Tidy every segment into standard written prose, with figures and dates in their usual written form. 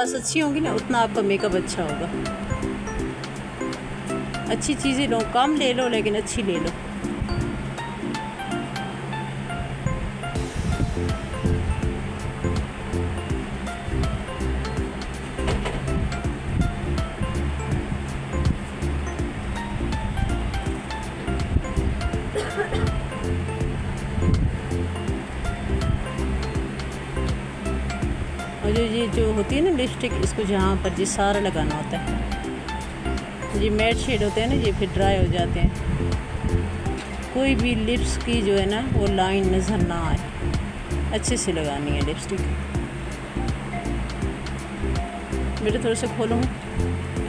पास अच्छी होंगी ना उतना आपका मेकअप अच्छा होगा। अच्छी चीज़ें लो, कम ले लो लेकिन अच्छी ले लो। और ये जो होती है ना लिपस्टिक, इसको यहाँ पर जी सारा लगाना होता है। ये मैट शेड होते हैं ना, ये फिर ड्राई हो जाते हैं। कोई भी लिप्स की जो है ना वो लाइन नज़र ना आए, अच्छे से लगानी है लिपस्टिक। बेटा थोड़ा सा खोलूँ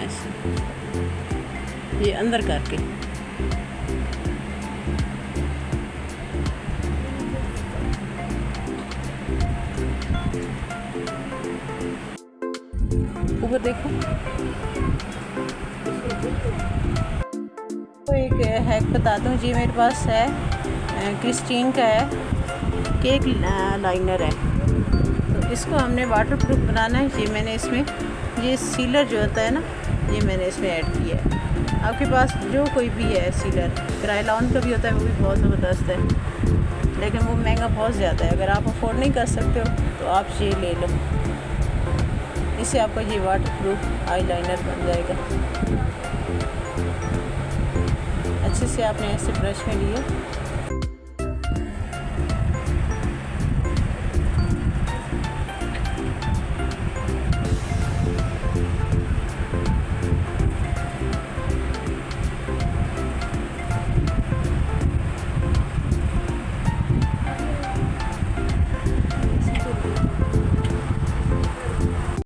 ऐसे, ये अंदर करके। ऊपर देखो। तो एक हैक बताता हूँ जी, मेरे पास है क्रिस्टीन का है, केक लाइनर है। तो इसको हमने वाटर प्रूफ बनाना है। ये मैंने इसमें ये सीलर जो होता है ना, ये मैंने इसमें ऐड किया है। आपके पास जो कोई भी है सीलर, क्रायलॉन का भी होता है, वो भी बहुत ज़बरदस्त है, लेकिन वो महंगा बहुत ज़्यादा है। अगर आप अफोर्ड नहीं कर सकते हो तो आप ये ले लो, इससे आपका ये वाटर प्रूफ आई लाइनर बन जाएगा। अच्छे से आपने ऐसे ब्रश में लिया